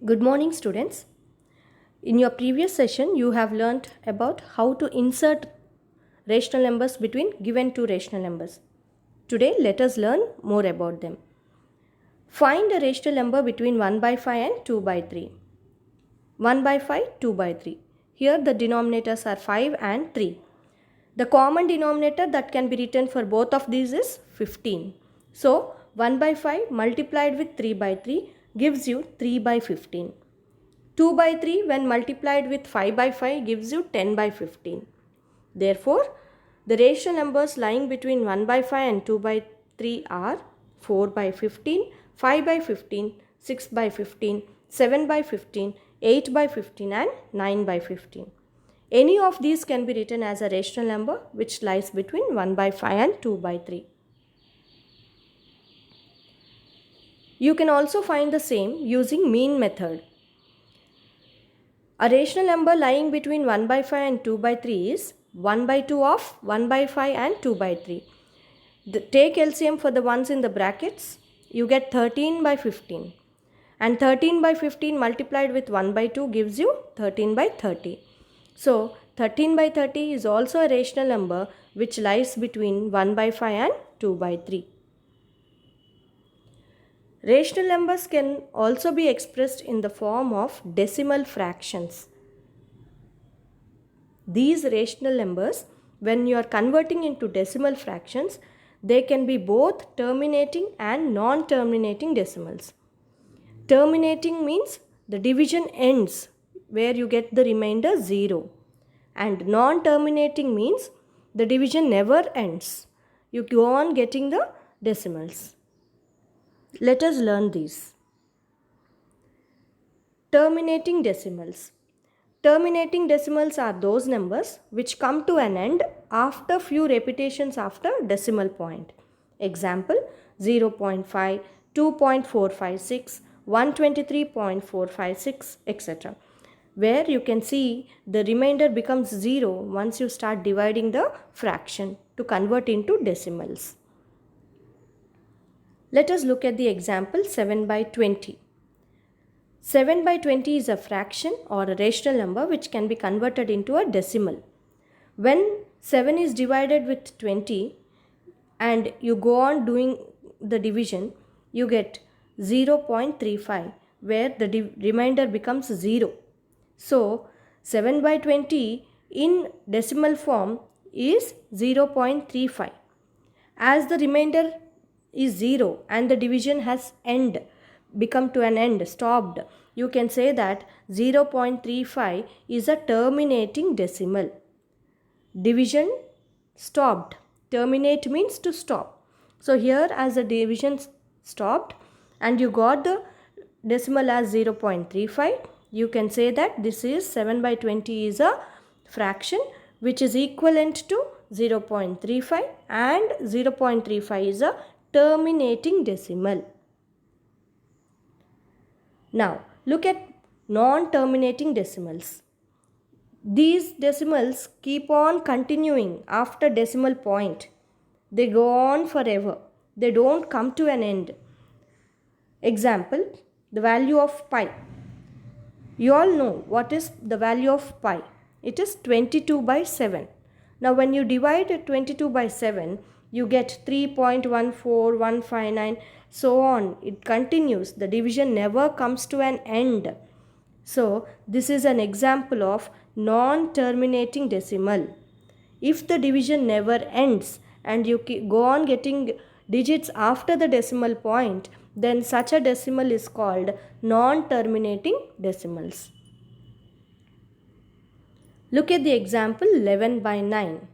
Good morning, students. In your previous session, you have learnt about how to insert rational numbers between given two rational numbers. Today, let us learn more about them. Find a rational number between 1 by 5 and 2 by 3. 1 by 5, 2 by 3. Here the denominators are 5 and 3. The common denominator that can be written for both of these is 15. So, 1 by 5 multiplied with 3 by 3 gives you 3 by 15. 2 by 3 when multiplied with 5 by 5 gives you 10 by 15. Therefore, the rational numbers lying between 1 by 5 and 2 by 3 are 4 by 15, 5 by 15, 6 by 15, 7 by 15, 8 by 15 and 9 by 15. Any of these can be written as a rational number which lies between 1 by 5 and 2 by 3. You can also find the same using mean method. A rational number lying between 1 by 5 and 2 by 3 is 1 by 2 of 1 by 5 and 2 by 3. Take LCM for the ones in the brackets, you get 13 by 15. And 13 by 15 multiplied with 1 by 2 gives you 13 by 30. So, 13 by 30 is also a rational number which lies between 1 by 5 and 2 by 3. Rational numbers can also be expressed in the form of decimal fractions. These rational numbers, when you are converting into decimal fractions, they can be both terminating and non-terminating decimals. Terminating means the division ends where you get the remainder 0. And non-terminating means the division never ends. You go on getting the decimals. Let us learn these. Terminating decimals. Terminating decimals are those numbers which come to an end after few repetitions after decimal point. Example 0.5, 2.456, 123.456, etc. Where you can see the remainder becomes 0 once you start dividing the fraction to convert into decimals. Let us look at the example 7 by 20. 7 by 20 is a fraction or a rational number which can be converted into a decimal. When 7 is divided with 20 and you go on doing the division, you get 0.35 where the remainder becomes 0. So, 7 by 20 in decimal form is 0.35. As the remainder is 0 and the division has become to an end, stopped, you can say that 0.35 is a terminating decimal. Division stopped. Terminate means to stop. So here as the division stopped and you got the decimal as 0.35, you can say that this is 7 by 20 is a fraction which is equivalent to 0.35 and 0.35 is a terminating decimal. Now, look at non-terminating decimals. These decimals keep on continuing after decimal point. They go on forever. They don't come to an end. Example, the value of pi. You all know what is the value of pi. It is 22 by 7. Now, when you divide 22 by 7, you get 3.14159, so on. It continues. The division never comes to an end. So, this is an example of non-terminating decimal. If the division never ends and you go on getting digits after the decimal point, then such a decimal is called non-terminating decimals. Look at the example 11 by 9.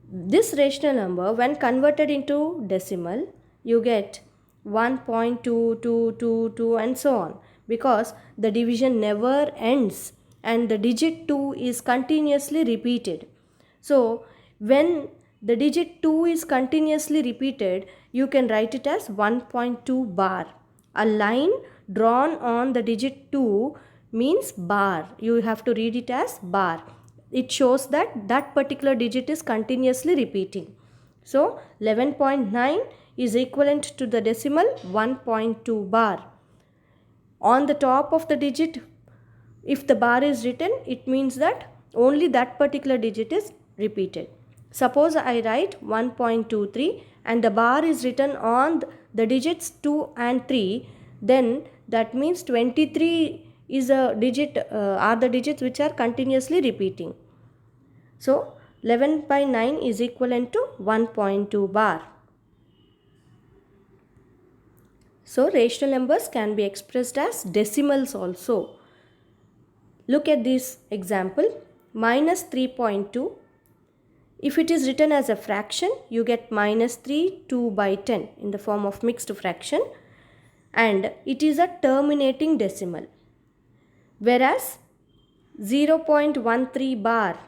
This rational number, when converted into decimal, you get 1.2222 and so on, because the division never ends and the digit 2 is continuously repeated. So, when the digit 2 is continuously repeated, you can write it as 1.2 bar. A line drawn on the digit 2 means bar. You have to read it as bar. It shows that that particular digit is continuously repeating. So, 11.9 is equivalent to the decimal 1.2 bar. On the top of the digit, if the bar is written, it means that only that particular digit is repeated. Suppose I write 1.23 and the bar is written on the digits 2 and 3, then that means 23 is a digit, are the digits which are continuously repeating. So 11 by 9 is equivalent to 1.2 bar. So rational numbers can be expressed as decimals also. Look at this example, minus 3.2. If it is written as a fraction, you get minus 3 2 by 10 in the form of mixed fraction, and it is a terminating decimal. Whereas 0.13 bar,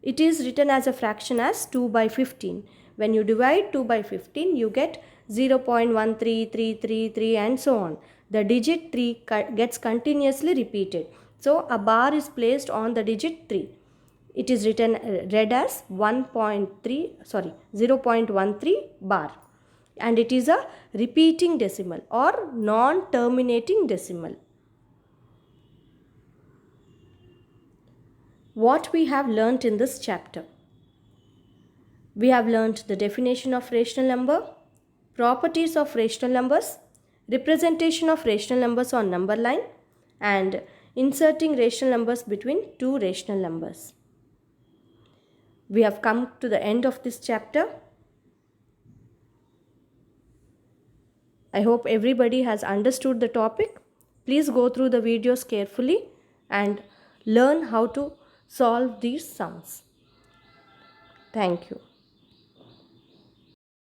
it is written as a fraction as 2 by 15. When you divide 2 by 15, you get 0.13333 and so on. The digit 3 gets continuously repeated. So a bar is placed on the digit 3. It is written read as 0.13 bar, and it is a repeating decimal or non-terminating decimal. What we have learnt in this chapter? We have learnt the definition of rational number, properties of rational numbers, representation of rational numbers on number line, and inserting rational numbers between two rational numbers. We have come to the end of this chapter. I hope everybody has understood the topic. Please go through the videos carefully and learn how to solve these sums. Thank you.